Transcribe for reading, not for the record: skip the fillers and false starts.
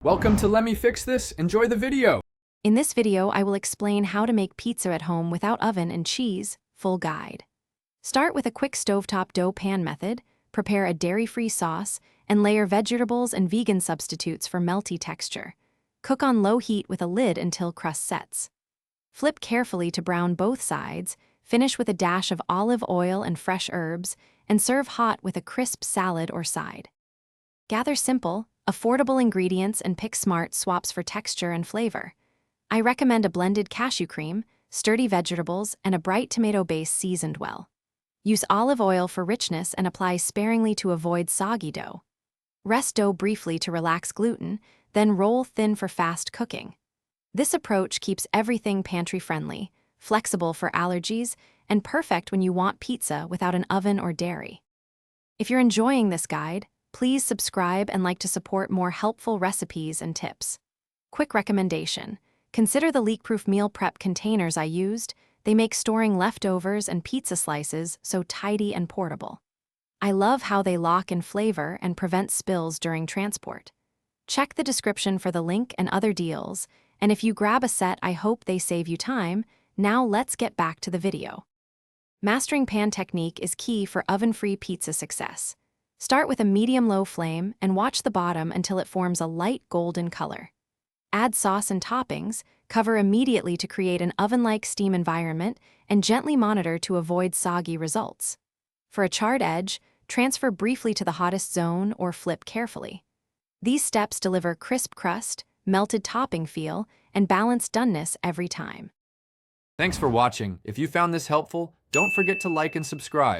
Welcome to Let Me Fix This. Enjoy the video. In this video, I will explain how to make pizza at home without oven and cheese, full guide. Start with a quick stovetop dough pan method, prepare a dairy-free sauce, and layer vegetables and vegan substitutes for melty texture. Cook on low heat with a lid until crust sets. Flip carefully to brown both sides, finish with a dash of olive oil and fresh herbs, and serve hot with a crisp salad or side. Gather simple, affordable ingredients and pick smart swaps for texture and flavor. I recommend a blended cashew cream, sturdy vegetables, and a bright tomato base seasoned well. Use olive oil for richness and apply sparingly to avoid soggy dough. Rest dough briefly to relax gluten, then roll thin for fast cooking. This approach keeps everything pantry-friendly, flexible for allergies, and perfect when you want pizza without an oven or dairy. If you're enjoying this guide, please subscribe and like to support more helpful recipes and tips. Quick recommendation: consider the leak-proof meal prep containers I used. They make storing leftovers and pizza slices so tidy and portable. I love how they lock in flavor and prevent spills during transport. Check the description for the link and other deals, and if you grab a set, I hope they save you time. Now let's get back to the video. Mastering pan technique is key for oven-free pizza success. Start with a medium-low flame and watch the bottom until it forms a light golden color. Add sauce and toppings, cover immediately to create an oven-like steam environment, and gently monitor to avoid soggy results. For a charred edge, transfer briefly to the hottest zone or flip carefully. These steps deliver crisp crust, melted topping feel, and balanced doneness every time. Thanks for watching. If you found this helpful, don't forget to like and subscribe.